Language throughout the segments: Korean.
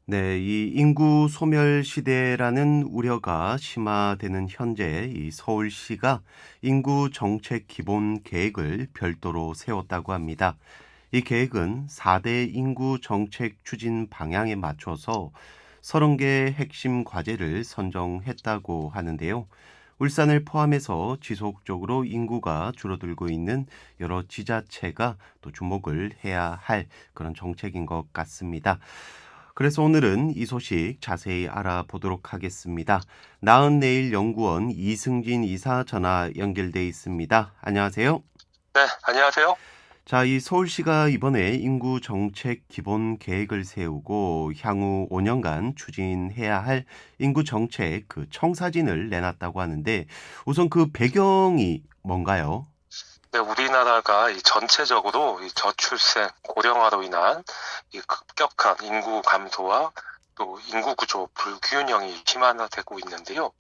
네, 이 인구 소멸 시대라는 우려가 심화되는 현재 이 서울시가 인구 정책 기본 계획을 별도로 세웠다고 합니다. 이 계획은 4대 인구 정책 추진 방향에 맞춰서 30개 핵심 과제를 선정했다고 하는데요. 울산을 포함해서 지속적으로 인구가 줄어들고 있는 여러 지자체가 또 주목을 해야 할 그런 정책인 것 같습니다. 그래서 오늘은 이 소식 자세히 알아보도록 하겠습니다. 나은내일 연구원 이승진 이사 전화 연결돼 있습니다. 안녕하세요. 네, 안녕하세요. 자, 이 서울시가 이번에 인구 정책 기본 계획을 세우고 향후 5년간 추진해야 할 인구 정책 그 청사진을 내놨다고 하는데 우선 그 배경이 뭔가요? 네, 우리나라가 전체적으로 저출생, 고령화로 인한 급격한 인구 감소와 또 인구 구조 불균형이 심화되고 있는데요.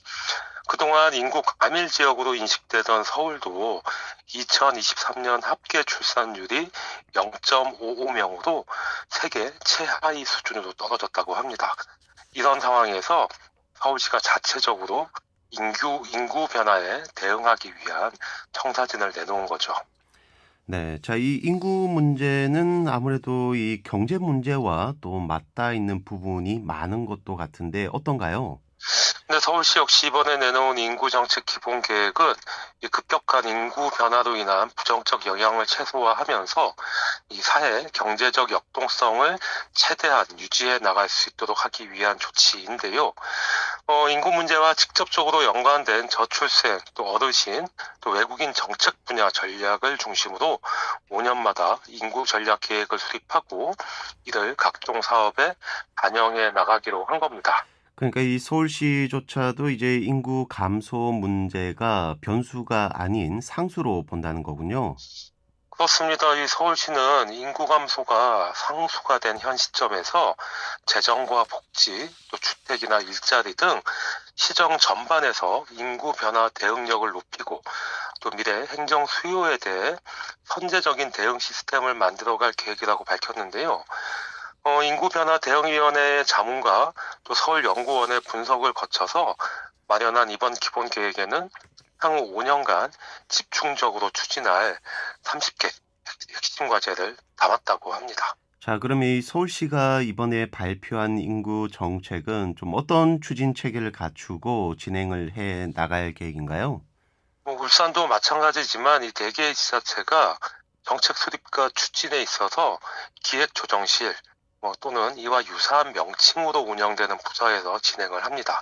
그동안 인구 과밀 지역으로 인식되던 서울도 2023년 합계 출산율이 0.55명으로 세계 최하위 수준으로 떨어졌다고 합니다. 이런 상황에서 서울시가 자체적으로 인구 변화에 대응하기 위한 청사진을 내놓은 거죠. 네. 자, 이 인구 문제는 아무래도 이 경제 문제와 또 맞닿아 있는 부분이 많은 것도 같은데 어떤가요? 근데 서울시 역시 이번에 내놓은 인구정책 기본계획은 이 급격한 인구 변화로 인한 부정적 영향을 최소화하면서 이 사회 경제적 역동성을 최대한 유지해 나갈 수 있도록 하기 위한 조치인데요. 인구 문제와 직접적으로 연관된 저출생, 또 어르신, 또 외국인 정책 분야 전략을 중심으로 5년마다 인구 전략 계획을 수립하고 이를 각종 사업에 반영해 나가기로 한 겁니다. 그러니까 이 서울시조차도 이제 인구 감소 문제가 변수가 아닌 상수로 본다는 거군요. 그렇습니다. 이 서울시는 인구 감소가 상수가 된 현 시점에서 재정과 복지, 또 주택이나 일자리 등 시정 전반에서 인구 변화 대응력을 높이고 또 미래 행정 수요에 대해 선제적인 대응 시스템을 만들어갈 계획이라고 밝혔는데요. 인구 변화 대응위원회의 자문과 또 서울연구원의 분석을 거쳐서 마련한 이번 기본 계획에는 향후 5년간 집중적으로 추진할 30개 핵심 과제를 담았다고 합니다. 자, 그럼 이 서울시가 이번에 발표한 인구 정책은 좀 어떤 추진 체계를 갖추고 진행을 해 나갈 계획인가요? 울산도 마찬가지지만 이 대개의 지자체가 정책 수립과 추진에 있어서 기획조정실 또는 이와 유사한 명칭으로 운영되는 부서에서 진행을 합니다.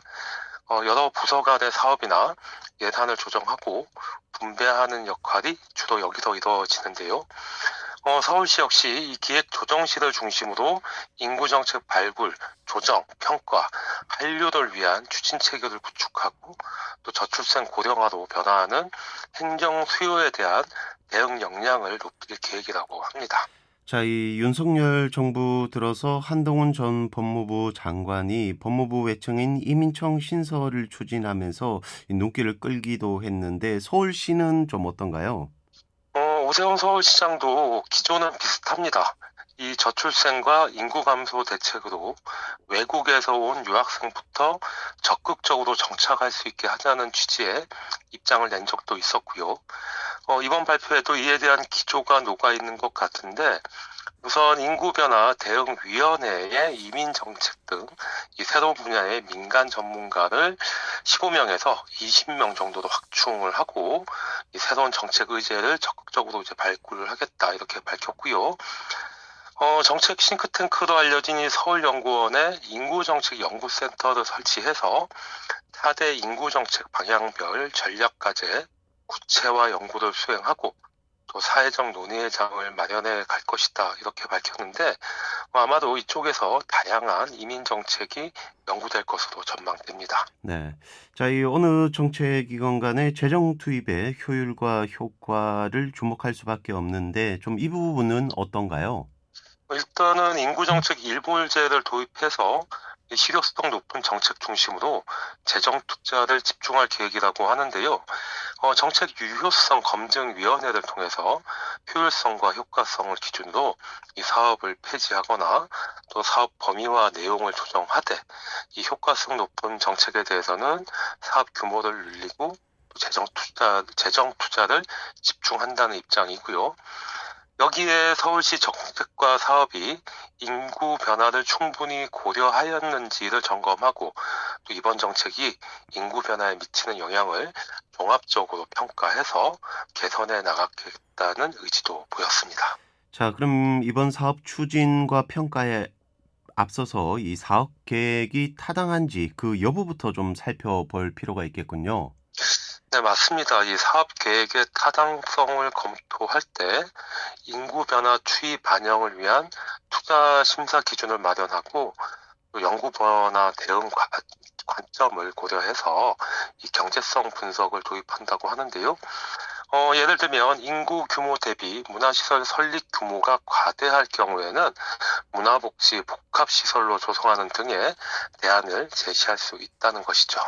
여러 부서 간의 사업이나 예산을 조정하고 분배하는 역할이 주로 여기서 이루어지는데요. 서울시 역시 이 기획조정실을 중심으로 인구정책 발굴, 조정, 평가, 한류를 위한 추진 체계를 구축하고 또 저출생 고령화로 변화하는 행정 수요에 대한 대응 역량을 높일 계획이라고 합니다. 자, 이 윤석열 정부 들어서 한동훈 전 법무부 장관이 법무부 외청인 이민청 신설을 추진하면서 이 눈길을 끌기도 했는데 서울시는 좀 어떤가요? 오세훈 서울시장도 기조는 비슷합니다. 이 저출생과 인구 감소 대책으로 외국에서 온 유학생부터 적극적으로 정착할 수 있게 하자는 취지의 입장을 낸 적도 있었고요. 이번 발표에도 이에 대한 기조가 녹아 있는 것 같은데 우선 인구변화 대응위원회의 이민정책 등 이 새로운 분야의 민간 전문가를 15명에서 20명 정도로 확충을 하고 이 새로운 정책 의제를 적극적으로 이제 발굴을 하겠다 이렇게 밝혔고요. 정책 싱크탱크로 알려진 이 서울연구원의 인구정책연구센터를 설치해서 4대 인구정책 방향별 전략과제 구체화 연구를 수행하고 또 사회적 논의의 장을 마련해 갈 것이다 이렇게 밝혔는데 아마도 이쪽에서 다양한 이민 정책이 연구될 것으로 전망됩니다. 네. 자, 이 어느 정책기관 간의 재정 투입의 효율과 효과를 주목할 수밖에 없는데 좀 이 부분은 어떤가요? 일단은 인구정책 일몰제를 도입해서 이 실효성 높은 정책 중심으로 재정 투자를 집중할 계획이라고 하는데요. 정책 유효성 검증위원회를 통해서 효율성과 효과성을 기준으로 이 사업을 폐지하거나 또 사업 범위와 내용을 조정하되 이 효과성 높은 정책에 대해서는 사업 규모를 늘리고 또 재정 투자를 집중한다는 입장이고요. 여기에 서울시 정책과 사업이 인구 변화를 충분히 고려하였는지를 점검하고 또 이번 정책이 인구 변화에 미치는 영향을 종합적으로 평가해서 개선해 나가겠다는 의지도 보였습니다. 자, 그럼 이번 사업 추진과 평가에 앞서서 이 사업 계획이 타당한지 그 여부부터 좀 살펴볼 필요가 있겠군요. 네, 맞습니다. 이 사업 계획의 타당성을 검토할 때 인구 변화 추이 반영을 위한 투자 심사 기준을 마련하고 또 연구 변화 대응 관점을 고려해서 이 경제성 분석을 도입한다고 하는데요. 예를 들면 인구 규모 대비 문화시설 설립 규모가 과대할 경우에는 문화복지 복합시설로 조성하는 등의 대안을 제시할 수 있다는 것이죠.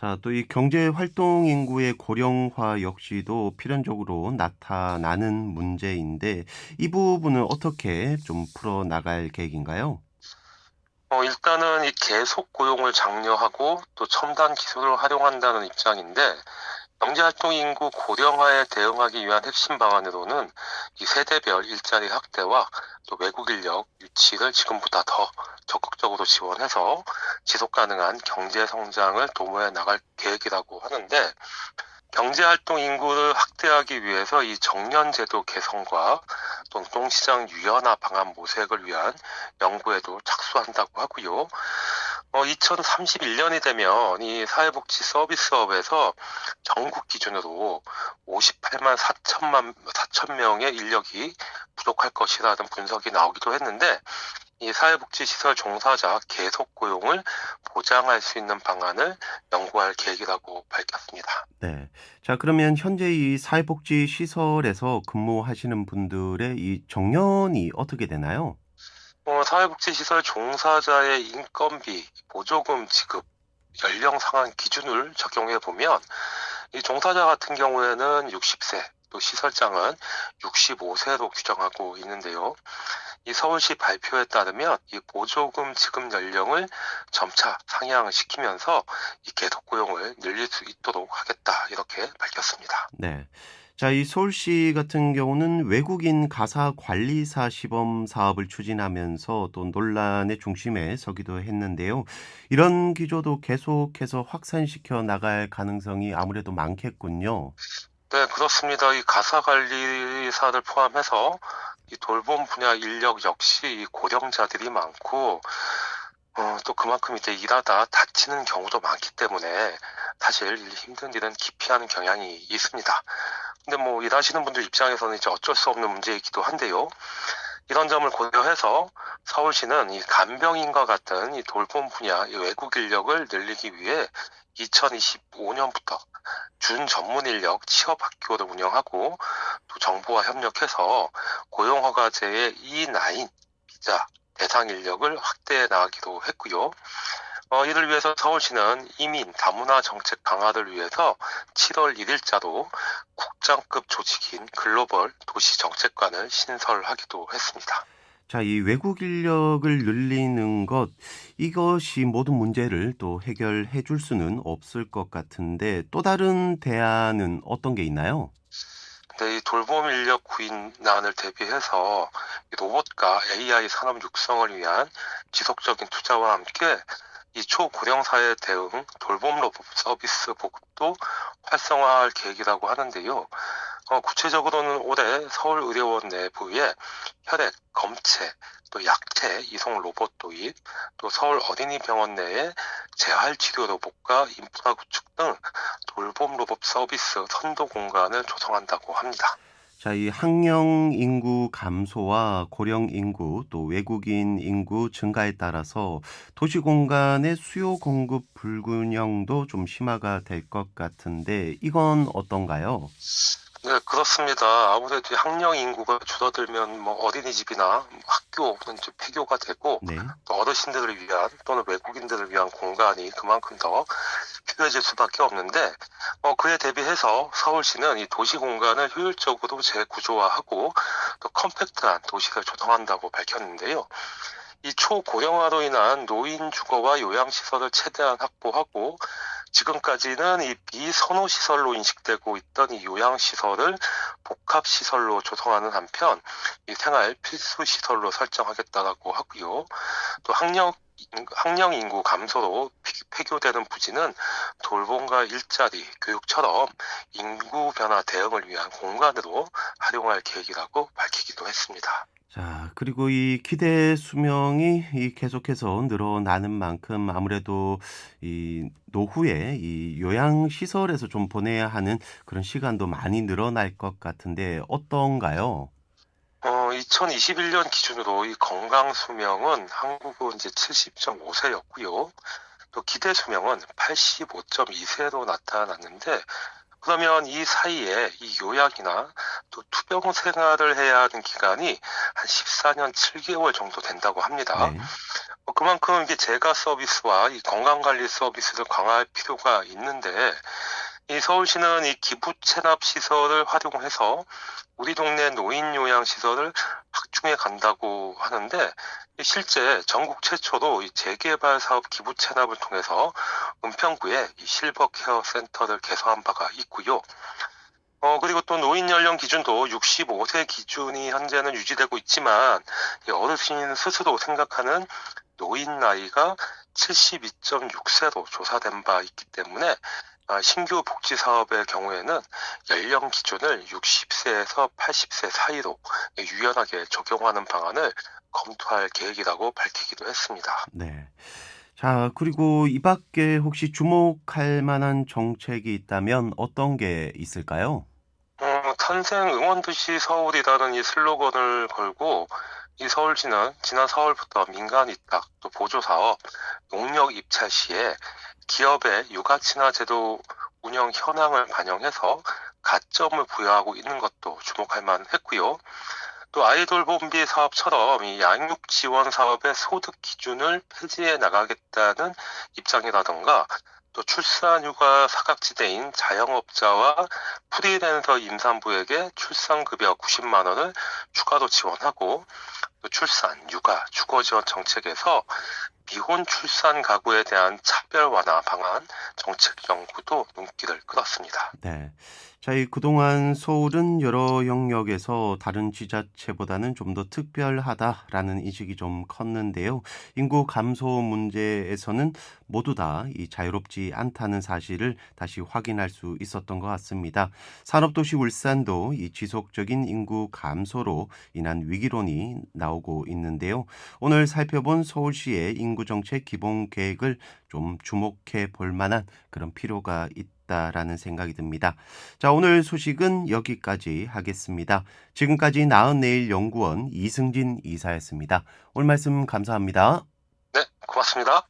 자, 또 이 경제 활동 인구의 고령화 역시도 필연적으로 나타나는 문제인데 이 부분은 어떻게 좀 풀어 나갈 계획인가요? 일단은 이 계속 고용을 장려하고 또 첨단 기술을 활용한다는 입장인데 경제활동 인구 고령화에 대응하기 위한 핵심 방안으로는 이 세대별 일자리 확대와 또 외국 인력 유치를 지금보다 더 적극적으로 지원해서 지속 가능한 경제 성장을 도모해 나갈 계획이라고 하는데 경제활동 인구를 확대하기 위해서 이 정년제도 개선과 또 노동시장 유연화 방안 모색을 위한 연구에도 착수한다고 하고요. 2031년이 되면 이 사회복지 서비스업에서 전국 기준으로 58만 4천 명의 인력이 부족할 것이라는 분석이 나오기도 했는데 이 사회복지시설 종사자 계속 고용을 보장할 수 있는 방안을 연구할 계획이라고 밝혔습니다. 네. 자, 그러면 현재 이 사회복지 시설에서 근무하시는 분들의 이 정년이 어떻게 되나요? 사회복지시설 종사자의 인건비, 보조금 지급, 연령 상한 기준을 적용해 보면 이 종사자 같은 경우에는 60세, 또 시설장은 65세로 규정하고 있는데요. 이 서울시 발표에 따르면 이 보조금 지급 연령을 점차 상향시키면서 이 계속 고용을 늘릴 수 있도록 하겠다 이렇게 밝혔습니다. 네. 자, 이 서울시 같은 경우는 외국인 가사 관리사 시범 사업을 추진하면서 또 논란의 중심에 서기도 했는데요. 이런 기조도 계속해서 확산시켜 나갈 가능성이 아무래도 많겠군요. 네, 그렇습니다. 이 가사 관리사를 포함해서 이 돌봄 분야 인력 역시 이 고령자들이 많고 또 그만큼 이제 일하다 다치는 경우도 많기 때문에 사실 힘든 일은 기피하는 경향이 있습니다. 근데 뭐 일하시는 분들 입장에서는 이제 어쩔 수 없는 문제이기도 한데요. 이런 점을 고려해서 서울시는 이 간병인과 같은 이 돌봄 분야 이 외국 인력을 늘리기 위해 2025년부터 준 전문 인력 취업 학교를 운영하고 또 정부와 협력해서 고용 허가제의 E9 비자 대상 인력을 확대해 나가기도 했고요. 이를 위해서 서울시는 이민 다문화 정책 강화를 위해서 7월 1일자로 국장급 조직인 글로벌 도시 정책관을 신설하기도 했습니다. 자, 이 외국 인력을 늘리는 것, 이것이 모든 문제를 또 해결해 줄 수는 없을 것 같은데 또 다른 대안은 어떤 게 있나요? 근데 이 돌봄 인력 구인난을 대비해서 이 로봇과 AI 산업 육성을 위한 지속적인 투자와 함께 이 초고령 사회 대응 돌봄 로봇 서비스 보급도 활성화할 계획이라고 하는데요. 구체적으로는 올해 서울의료원 내부에 혈액, 검체, 또 약체 이송 로봇 도입, 또 서울 어린이병원 내에 재활치료 로봇과 인프라 구축 등 돌봄 로봇 서비스 선도 공간을 조성한다고 합니다. 자, 이 학령 인구 감소와 고령 인구 또 외국인 인구 증가에 따라서 도시 공간의 수요 공급 불균형도 좀 심화가 될 것 같은데 이건 어떤가요? 네, 그렇습니다. 아무래도 학령 인구가 줄어들면 뭐 어린이집이나 학교는 이제 폐교가 되고 네. 또 어르신들을 위한 또는 외국인들을 위한 공간이 그만큼 더 부유해질 수밖에 없는데 그에 대비해서 서울시는 이 도시 공간을 효율적으로 재구조화하고 또 컴팩트한 도시를 조성한다고 밝혔는데요. 이 초고령화로 인한 노인 주거와 요양시설을 최대한 확보하고 지금까지는 이 비선호 시설로 인식되고 있던 이 요양시설을 복합시설로 조성하는 한편 이 생활 필수 시설로 설정하겠다라고 하고요. 또 학령 인구 감소로 폐교되는 부지는 돌봄과 일자리, 교육처럼 인구 변화 대응을 위한 공간으로 활용할 계획이라고 밝히기도 했습니다. 자, 그리고 이 기대 수명이 이 계속해서 늘어나는 만큼 아무래도 이 노후에 이 요양시설에서 좀 보내야 하는 그런 시간도 많이 늘어날 것 같은데 어떤가요? 2021년 기준으로 이 건강 수명은 한국은 이제 70.5세였고요. 또 기대 수명은 85.2세로 나타났는데, 그러면 이 사이에 이 요양이나 또 투병 생활을 해야 하는 기간이 한 14년 7개월 정도 된다고 합니다. 네. 그만큼 이게 재가 서비스와 이 건강관리 서비스를 강화할 필요가 있는데, 이 서울시는 이 기부 체납 시설을 활용해서 우리 동네 노인 요양 시설을 확충해 간다고 하는데, 실제 전국 최초로 이 재개발 사업 기부 체납을 통해서 은평구에 이 실버 케어 센터를 개설한 바가 있고요. 그리고 또 노인 연령 기준도 65세 기준이 현재는 유지되고 있지만, 이 어르신 스스로 생각하는 노인 나이가 72.6세로 조사된 바 있기 때문에 신규 복지 사업의 경우에는 연령 기준을 60세에서 80세 사이로 유연하게 적용하는 방안을 검토할 계획이라고 밝히기도 했습니다. 네. 자, 그리고 이 밖에 혹시 주목할 만한 정책이 있다면 어떤 게 있을까요? 탄생 응원도시 서울이라는 이 슬로건을 걸고 이 서울시는 지난 4월부터 민간 위탁 또 보조 사업, 농력 입찰 시에 기업의 육아 친화 제도 운영 현황을 반영해서 가점을 부여하고 있는 것도 주목할 만했고요. 또 아이돌 본비 사업처럼 이 양육 지원 사업의 소득 기준을 폐지해 나가겠다는 입장이라던가, 또 출산 휴가 사각지대인 자영업자와 프리랜서 임산부에게 출산급여 90만 원을 추가로 지원하고, 또 출산, 육아, 주거 지원 정책에서 미혼 출산 가구에 대한 차별 완화 방안 정책 연구도 눈길을 끌었습니다. 네. 자, 이 그동안 서울은 여러 영역에서 다른 지자체보다는 좀 더 특별하다라는 인식이 좀 컸는데요. 인구 감소 문제에서는 모두 다 이 자유롭지 않다는 사실을 다시 확인할 수 있었던 것 같습니다. 산업도시 울산도 이 지속적인 인구 감소로 인한 위기론이 나오고 있는데요. 오늘 살펴본 서울시의 인구정책 기본 계획을 좀 주목해 볼 만한 그런 필요가 있다라는 생각이 듭니다. 자, 오늘 소식은 여기까지 하겠습니다. 지금까지 나은내일 연구원 이승진 이사였습니다. 오늘 말씀 감사합니다. 네, 고맙습니다.